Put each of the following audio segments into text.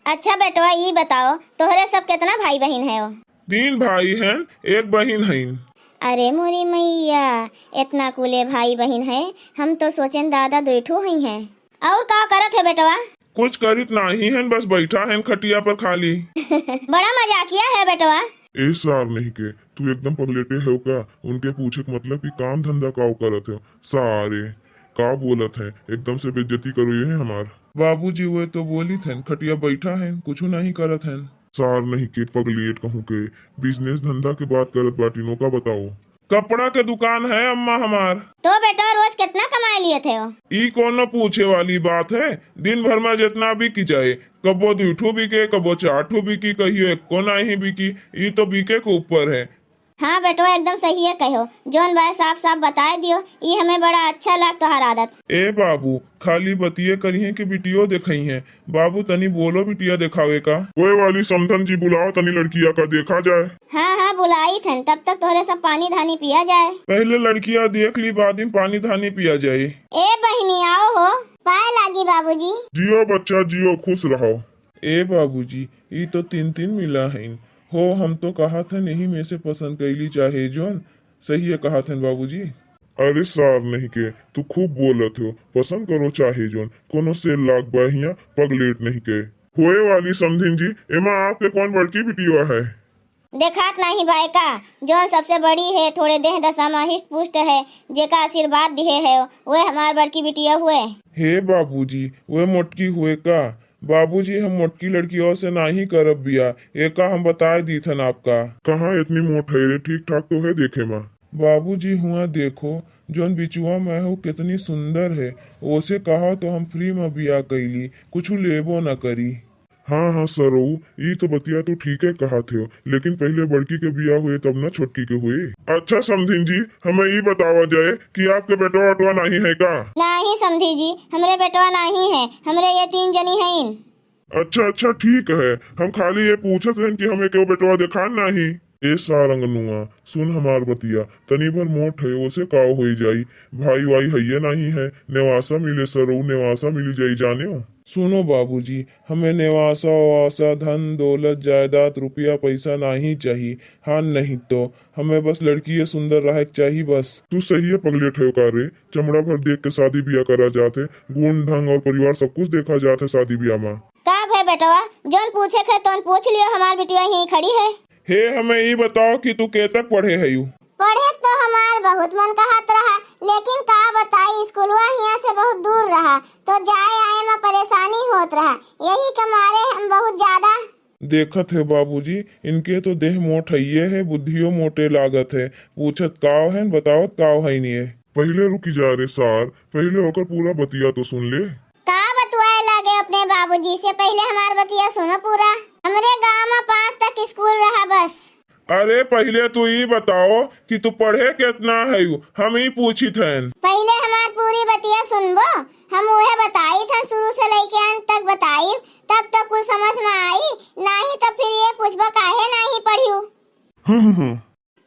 अच्छा बेटवा ये बताओ तोहरे सब कितना भाई बहन है? 3 भाई हैं, 1 बहन है। अरे मोरी मैया, इतना कुले भाई बहन है। हम तो सोचें दादा दुठो ही हैं। और का करत है बेटवा? कुछ करित नहीं है, बस बैठा है खटिया पर खाली। बड़ा मजाकिया है बेटवा। ए सार नहीं के तू एकदम पगलेटे हो का? उनके पूछे के मतलब कि काम धंधा का करत हो सारे का बोलत है? एकदम से बेइज्जती करो ये है हमार। बाबूजी वो तो बोली थे खटिया बैठा है, कुछ नहीं करत है। सार नहीं के पगलेट कहूँ के बिजनेस धंधा के बात करत बाटी नो का बताओ। कपड़ा के दुकान है अम्मा हमार। तो बेटा रोज कितना कमा लिए थे? ई कोनो पूछे वाली बात है? दिन भर में जितना बिकी जाए, कबो 2 बिके, कबो 4 बिकी, कहियो 1 नहीं बिकी। ई तो बिके के ऊपर है। हाँ बेटो एकदम सही है कहो। जोन बाय साफ साफ बताए दियो, ये हमें बड़ा अच्छा लग तोहर आदत। ए बाबू खाली बतिये करिए कि बिटियो दिखाई है। बाबू तनी बोलो बिटिया दिखावे का। कोई वाली समधन जी बुलाओ तनी लड़किया का देखा जाए। हाँ हाँ बुलाई थन, तब तक तोहरे सब पानी धानी पिया जाए। पहले लड़कियां देख ली, बाद में पानी धानी पिया जाए। ए बहनी आओ हो, पाए लागी बाबूजी। जियो बच्चा जियो, खुश रहो। ए बाबूजी ई तो 3 मिला है हो। हम तो कहा था नहीं में से पसंद कैली चाहे जोन। सही है कहा था बाबूजी। अरे सार नहीं के तू खूब बोलत हो, पसंद करो चाहे जोन, कोनो से लाग बहिया पगलेट नहीं के। होए वाली समधिन जी एमा आपके कौन बड़की बिटिया है? देखात नहीं बाय का, जोन सबसे बड़ी है, थोड़े देह दशा में हिष्ट पुष्ट है, जेका आशीर्वाद दिए है वे हमार बड़की बिटिया हुए। हे बाबूजी वे मोटकी हुए का? बाबूजी हम मोटकी लड़कियों से नहीं करब बिया, एका हम बता दी थन आपका। कहाँ इतनी मोट है रे? ठीक ठाक तो है देखे माँ। बाबूजी हुआ देखो जोन बिचुआ में हो कितनी सुंदर है, ओसे कहा तो हम फ्री में बिया कैली, कुछ लेबो न करी। हाँ हाँ सरो, ये तो बतिया तो ठीक है कहा थे, लेकिन पहले बड़की के बिया हुए तब ना छोटकी के हुए। अच्छा समधिन जी हमें ये बतावा जाए कि आपके बेटवा वटवा नहीं है का? नहीं समझी जी, हमरे बेटवा नहीं है, हमरे ये 3 जनी हैं। अच्छा ठीक है, हम खाली ये पूछत हैं कि हमें क्यों बेटवा दिखान नहीं। ए सारंगनुआ सुन हमार बतिया, तनी भर मोट है ओसे काव हो जाई। भाई वाई है नहीं है, नेवासा मिले सरो, नेवासा मिली जाई जाने हो। सुनो बाबूजी हमें नेवासा वासा धन दौलत जायदाद रुपया पैसा नहीं चाहिए। हाँ नहीं तो हमें बस लड़की सुंदर रहे चाहिए बस। तू सही है पगले ठेव का रे, चमड़ा भर देख के शादी ब्याह करा जाते, गुण ढंग और परिवार सब कुछ देखा जाते शादी ब्याह में। का है बेटवा, जोन पूछे खे तो पूछ लियो, हमार बिटिया यहीं खड़ी है। हे हमें ये बताओ कि तू के तक पढ़े है यू? पढ़े तो हमार बहुत मन कहत रहा, लेकिन का बताई स्कूलवा यहाँ से बहुत दूर रहा, तो जाए आए में परेशानी होत रहा, यही के मारे हम बहुत ज्यादा। देखत है बाबूजी इनके तो देह मोट है, बुद्धियों मोटे लागत है। पूछत काव है बतावत काव है नहीं है। पहले रुकी जा रे सार, पहले होकर पूरा बतिया तो सुन ले। का बतवाए लागे अपने बाबूजी से, पहले हमार बतिया सुनो पूरा। हमरे गांव में 5 तक स्कूल रहा बस। अरे पहले तू ये बताओ कि तू पढ़े कितना है यू, हम ही पूछी थे। पहले हमार पूरी बतिया सुनबो, हम उहे बताई था शुरू से लेके अंत तक बताई, तब तो कुछ समझ में आई, नहीं तो फिर ये पूछबो काहे नहीं पढ़ियो।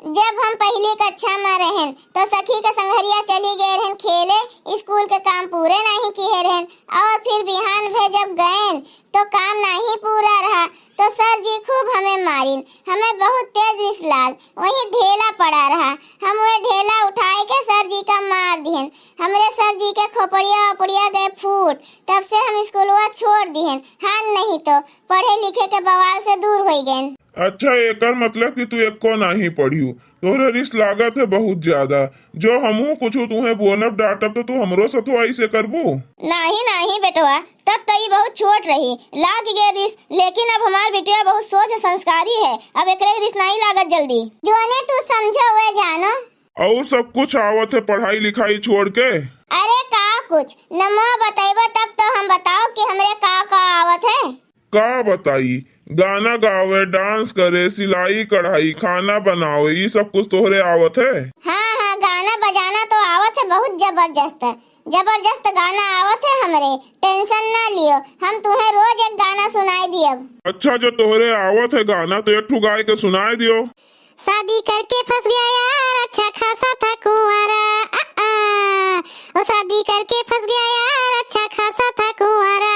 जब हम पहली कक्षा में रहन तो सखी के संगरिया चली गए रहन खेले, स्कूल के काम पूरे नहीं किए रहन, और फिर बिहान भे जब गए तो काम नहीं पूरा रहा, तो सर जी खूब हमें मारिन, हमें बहुत तेज रिस लाग, वही ढेला पड़ा रहा, हम वो ढेला उठाए के सर जी का मार दिहन, हमरे सर जी के खोपड़िया ओपड़िया गए फूट, तब से हम स्कूलवा छोड़ दिहन। हाँ नहीं तो पढ़े लिखे के बवाल से दूर हो गए। अच्छा एकर मतलब कि तू एको नहीं पढ़ियो, तोहरे रिस लागत है बहुत ज्यादा। जो हमहू कुछ तुम्हें बोलब डांटब तो तू हमरो सतुआई से करबू? नहीं बेटवा, तब तो ये बहुत छोट रही, लाग गए रिस, लेकिन अब हमार बेटिया बहुत सोच संस्कारी है, अब एकरे रिस नहीं लागत जल्दी। जोने तू समझो वे जानो। और सब कुछ आवत है पढ़ाई लिखाई छोड़ के? अरे का कुछ नमो बताइबो तब तो हम बताओ कि हमरे का आवत है। का बताई? गाना गावे, डांस करे, सिलाई कढ़ाई, खाना बनावे, ये सब कुछ तोहरे आवत है? हाँ गाना बजाना तो आवत है, बहुत जबरदस्त गाना आवत है हमरे, टेंशन ना लियो, हम तुम्हें रोज एक गाना सुनाई दियब। अच्छा जो तोहरे आवत है गाना तो एक ठू गाय के सुनाए दियो। शादी करके फंस गया यार, अच्छा खासा था कुंवारा, ओ शादी करके फंस गया यार, अच्छा खासा था कुंवारा।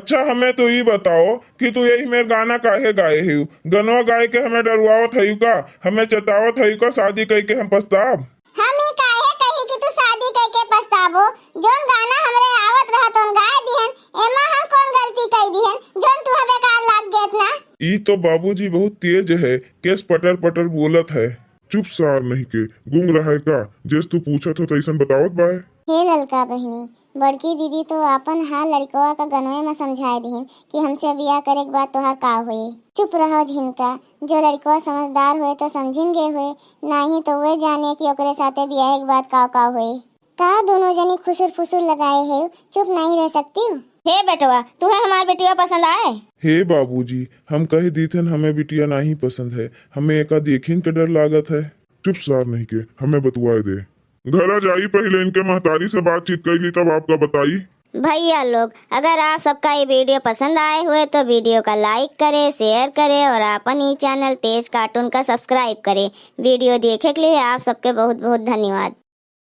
अच्छा हमें तो ये बताओ कि तू यही मेरे गाना काहे गाए है? गनवा गाय के हमें डरवावत है का? हमें चतावत है का शादी कई के हम पछताब? हम ही काहे कही कि तू शादी करके पछताबो? जोन गाना हमरे आवत रहा तोन गाय दिहन, एमा हम कौन गलती कई दिहन जोन तुहे बेकार लाग गेत ना? ई तो बाबूजी बहुत तेज है, केस पटर पटर बोलत है। चुप सार नहीं के गुंग रहा है का? जेस तू पूछत हो तैसन बतावत बाय। हे ललका बहिनी, बड़की दीदी तो अपन हाल लड़कवा का गनवे में समझाए दिहन कि हमसे बियाह करे के बाद तोहार का होई। चुप रहो झिनका, जो लड़कवा समझदार हुए तो समझेंगे हुए, नहीं तो वे जाने कि ओकरे साथे बियाह के बाद का होई। का दोनों जनी खुसुर फुसुर लगाए है, चुप नहीं रह सकती हूँ। हे बेटवा, तुम्हें हमार बेटिया पसंद आए? हे बाबूजी, हम कह दीथन हमें बिटिया नहीं पसंद है, हमें एका देखें के डर लागत है। चुप सार नहीं के हमें बतवाए दे। घर जाई पहले इनके महतारी से बातचीत कर ली तब आपका बताई। भैया लोग, अगर आप सबका ये वीडियो पसंद आए हुए तो वीडियो का लाइक करें, शेयर करें और अपन ही चैनल तेज कार्टून का सब्सक्राइब करें। वीडियो देखे के लिए आप सबके बहुत बहुत धन्यवाद।